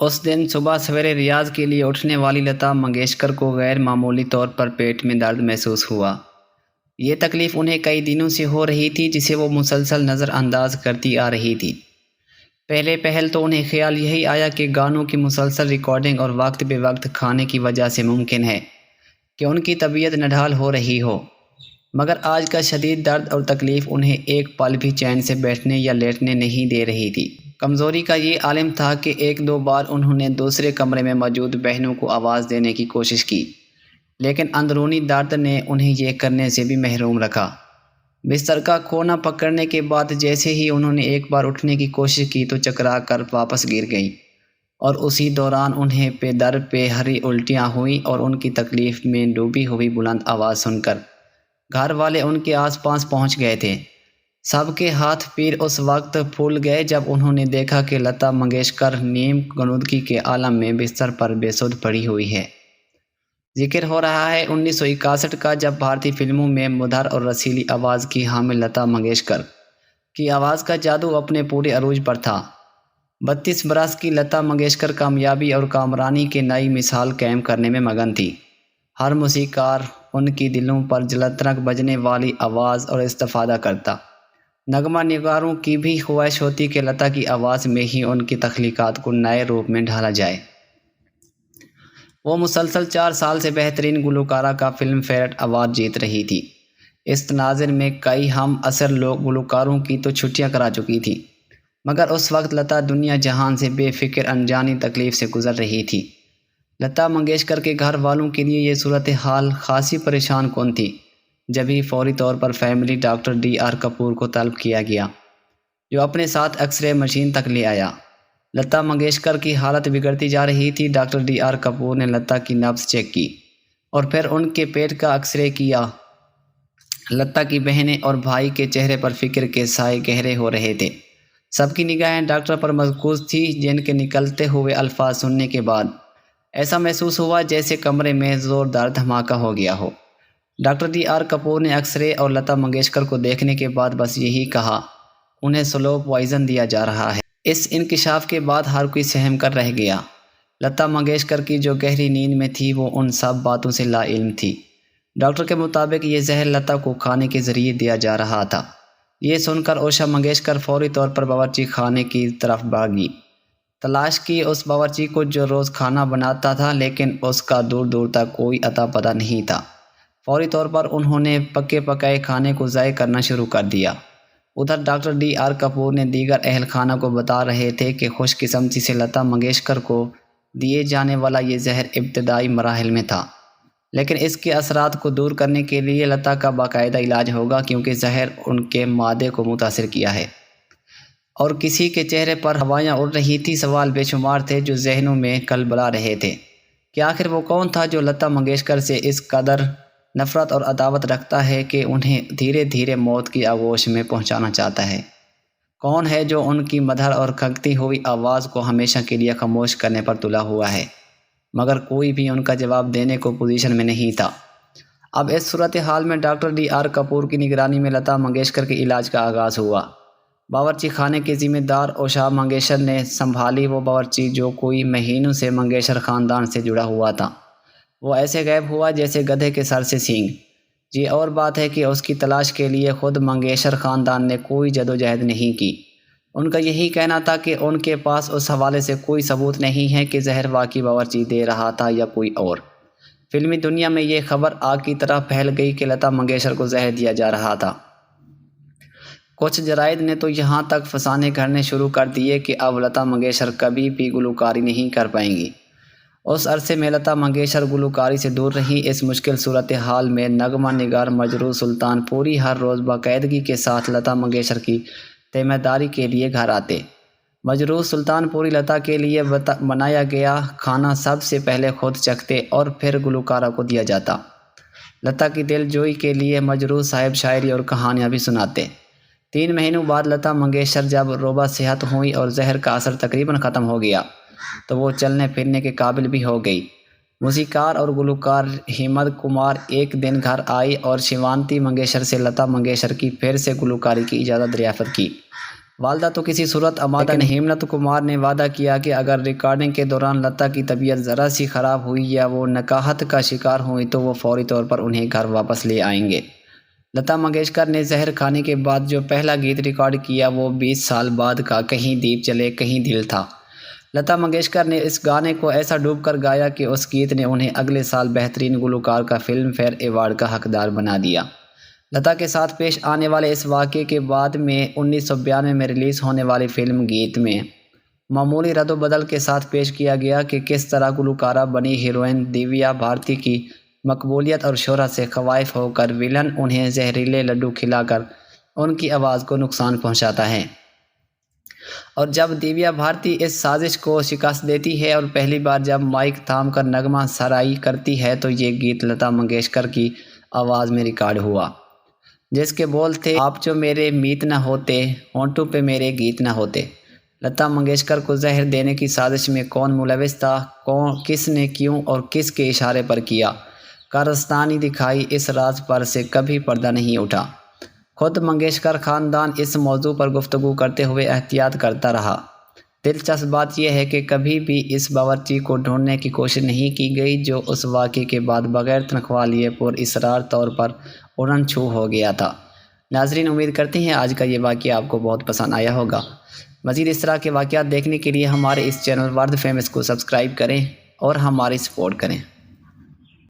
اس دن صبح سویرے ریاض کے لیے اٹھنے والی لتا منگیشکر کو غیر معمولی طور پر پیٹ میں درد محسوس ہوا۔ یہ تکلیف انہیں کئی دنوں سے ہو رہی تھی جسے وہ مسلسل نظر انداز کرتی آ رہی تھی۔ پہلے پہل تو انہیں خیال یہی آیا کہ گانوں کی مسلسل ریکارڈنگ اور وقت بے وقت کھانے کی وجہ سے ممکن ہے کہ ان کی طبیعت نڈھال ہو رہی ہو، مگر آج کا شدید درد اور تکلیف انہیں ایک پل بھی چین سے بیٹھنے یا لیٹنے نہیں دے رہی تھی۔ کمزوری کا یہ عالم تھا کہ ایک دو بار انہوں نے دوسرے کمرے میں موجود بہنوں کو آواز دینے کی کوشش کی، لیکن اندرونی درد نے انہیں یہ کرنے سے بھی محروم رکھا۔ بستر کا کونا پکڑنے کے بعد جیسے ہی انہوں نے ایک بار اٹھنے کی کوشش کی تو چکرا کر واپس گر گئیں، اور اسی دوران انہیں پے در پے ہری الٹیاں ہوئیں اور ان کی تکلیف میں ڈوبی ہوئی بلند آواز سن کر گھر والے ان کے آس پاس پہنچ گئے تھے۔ سب کے ہاتھ پیر اس وقت پھول گئے جب انہوں نے دیکھا کہ لتا منگیشکر نیم غنودگی کے عالم میں بستر پر بے سدھ پڑی ہوئی ہے۔ ذکر ہو رہا ہے 1961 کا، جب بھارتی فلموں میں مدھر اور رسیلی آواز کی حامل لتا منگیشکر کی آواز کا جادو اپنے پورے عروج پر تھا۔ 32 برس کی لتا منگیشکر کامیابی اور کامرانی کی نئی مثال قائم کرنے میں مگن تھی۔ ہر موسیقار ان کی دلوں پر جلترک بجنے والی آواز اور استفادہ کرتا۔ نغمہ نگاروں کی بھی خواہش ہوتی کہ لتا کی آواز میں ہی ان کی تخلیقات کو نئے روپ میں ڈھالا جائے۔ وہ مسلسل 4 سال سے بہترین گلوکارہ کا فلم فیئر ایوارڈ جیت رہی تھی۔ اس تناظر میں کئی ہم عصر گلوکاروں کی تو چھٹیاں کرا چکی تھی، مگر اس وقت لتا دنیا جہان سے بے فکر انجانی تکلیف سے گزر رہی تھی۔ لتا منگیشکر کے گھر والوں کے لیے یہ صورتحال خاصی پریشان کن تھی۔ جبھی فوری طور پر family doctor D R Kapoor کو طلب کیا گیا، جو اپنے ساتھ ایکس رے مشین تک لے آیا۔ لتا منگیشکر کی حالت بگڑتی جا رہی تھی۔ ڈاکٹر ڈی آر کپور نے لتا کی نبض چیک کی اور پھر ان کے پیٹ کا ایکس رے کیا۔ لتا کی بہنیں اور بھائی کے چہرے پر فکر کے سائے گہرے ہو رہے تھے۔ سب کی نگاہیں ڈاکٹر پر مرکوز تھی، جن کے نکلتے ہوئے الفاظ سننے کے بعد ایسا محسوس ہوا جیسے کمرے میں زوردار دھماکہ ہو گیا ہو۔ ڈاکٹر ڈی آر کپور نے ایکس رے اور لتا منگیشکر کو دیکھنے کے بعد بس یہی کہا، انہیں سلو پوائزن دیا جا رہا ہے۔ اس انکشاف کے بعد ہر کوئی سہم کر رہ گیا۔ لتا منگیشکر کی جو گہری نیند میں تھی وہ ان سب باتوں سے لا علم تھی۔ ڈاکٹر کے مطابق یہ زہر لتا کو کھانے کے ذریعے دیا جا رہا تھا۔ یہ سن کر اوشا منگیشکر فوری طور پر باورچی خانے کی طرف بھاگی۔ تلاش کی اس باورچی کو جو روز کھانا بناتا تھا، لیکن اس کا دور دور تک کوئی اتا پتہ نہیں تھا۔ فوری طور پر انہوں نے پکے پکائے کھانے کو ضائع کرنا شروع کر دیا۔ ادھر ڈاکٹر ڈی آر کپور نے دیگر اہل خانہ کو بتا رہے تھے کہ خوش قسمتی سے لتا منگیشکر کو دیے جانے والا یہ زہر ابتدائی مراحل میں تھا، لیکن اس کے اثرات کو دور کرنے کے لیے لتا کا باقاعدہ علاج ہوگا، کیونکہ زہر ان کے معدے کو متاثر کیا ہے۔ اور کسی کے چہرے پر ہوائیاں اڑ رہی تھی۔ سوال بے شمار تھے جو ذہنوں میں کلبلا رہے تھے کہ آخر وہ کون تھا جو لتا منگیشکر سے اس قدر نفرت اور عداوت رکھتا ہے کہ انہیں دھیرے دھیرے موت کی آغوش میں پہنچانا چاہتا ہے؟ کون ہے جو ان کی مدھر اور کھنگتی ہوئی آواز کو ہمیشہ کے لیے خاموش کرنے پر تلا ہوا ہے؟ مگر کوئی بھی ان کا جواب دینے کو پوزیشن میں نہیں تھا۔ اب اس صورتحال میں ڈاکٹر ڈی آر کپور کی نگرانی میں لتا منگیشکر کے علاج کا آغاز ہوا۔ باورچی خانے کے ذمہ دار اوشا منگیشکر نے سنبھالی وہ باورچی جو کوئی مہینوں سے منگیشکر خاندان سے جڑا ہوا تھا۔ وہ ایسے غائب ہوا جیسے گدھے کے سر سے سینگ۔ یہ اور بات ہے کہ اس کی تلاش کے لیے خود منگیشکر خاندان نے کوئی جدوجہد نہیں کی۔ ان کا یہی کہنا تھا کہ ان کے پاس اس حوالے سے کوئی ثبوت نہیں ہے کہ زہر واقعی باورچی دے رہا تھا یا کوئی اور۔ فلمی دنیا میں یہ خبر آگ کی طرح پھیل گئی کہ لتا منگیشکر کو زہر دیا جا رہا تھا۔ کچھ جرائد نے تو یہاں تک فسانے گھڑنے شروع کر دیے کہ اب لتا منگیشکر کبھی بھی گلوکاری نہیں کر پائیں گی۔ اس عرصے میں لتا منگیشکر گلوکاری سے دور رہی۔ اس مشکل صورتحال میں نغمہ نگار مجروح سلطان پوری ہر روز باقاعدگی کے ساتھ لتا منگیشکر کی تیمارداری کے لیے گھر آتے۔ مجروح سلطان پوری لتا کے لیے بنایا گیا کھانا سب سے پہلے خود چکھتے اور پھر گلوکارہ کو دیا جاتا۔ لتا کی دل جوئی کے لیے مجروح صاحب شاعری اور کہانیاں بھی سناتے۔ 3 مہینوں بعد لتا منگیشکر جب روبہ صحت ہوئی اور زہر کا اثر تقریباً ختم ہو گیا تو وہ چلنے پھرنے کے قابل بھی ہو گئی۔ موسیقار اور گلوکار ہیمت کمار ایک دن گھر آئی اور شیوانتی منگیشکر سے لتا منگیشکر کی پھر سے گلوکاری کی اجازت دریافت کی۔ والدہ تو کسی صورت آمادہ نہیں۔ ہیملت کمار نے وعدہ کیا کہ اگر ریکارڈنگ کے دوران لتا کی طبیعت ذرا سی خراب ہوئی یا وہ نکاہت کا شکار ہوئی تو وہ فوری طور پر انہیں گھر واپس لے آئیں گے۔ لتا منگیشکر نے زہر کھانے کے بعد جو پہلا گیت ریکارڈ کیا وہ 20 سال بعد کا کہیں دیپ جلے کہیں دل تھا۔ لتا منگیشکر نے اس گانے کو ایسا ڈوب کر گایا کہ اس گیت نے انہیں اگلے سال بہترین گلوکار کا فلم فیئر ایوارڈ کا حقدار بنا دیا۔ لتا کے ساتھ پیش آنے والے اس واقعے کے بعد میں 1992 میں ریلیز ہونے والی فلم گیت میں معمولی رد و بدل کے ساتھ پیش کیا گیا کہ کس طرح گلوکارہ بنی ہیروئن دیویا بھارتی کی مقبولیت اور شہرت سے خائف ہو کر ویلن انہیں زہریلے لڈو کھلا کر ان کی آواز کو نقصان پہنچاتا ہے، اور جب دیویا بھارتی اس سازش کو شکست دیتی ہے اور پہلی بار جب مائک تھام کر نغمہ سرائی کرتی ہے تو یہ گیت لتا منگیشکر کی آواز میں ریکارڈ ہوا، جس کے بول تھے آپ جو میرے میت نہ ہوتے، ہونٹوں پہ میرے گیت نہ ہوتے۔ لتا منگیشکر کو زہر دینے کی سازش میں کون ملوث تھا، کس نے کیوں اور کس کے اشارے پر کیا، کارستانی دکھائی، اس راز پر سے کبھی پردہ نہیں اٹھا۔ خود منگیشکر خاندان اس موضوع پر گفتگو کرتے ہوئے احتیاط کرتا رہا۔ دلچسپ بات یہ ہے کہ کبھی بھی اس باورچی کو ڈھونڈنے کی کوشش نہیں کی گئی جو اس واقعے کے بعد بغیر تنخواہ لیے پر اصرار طور پر اڑن چھو ہو گیا تھا۔ ناظرین، امید کرتے ہیں آج کا یہ واقعہ آپ کو بہت پسند آیا ہوگا۔ مزید اس طرح کے واقعات دیکھنے کے لیے ہمارے اس چینل ورلڈ فیمس کو سبسکرائب کریں اور ہماری سپورٹ کریں۔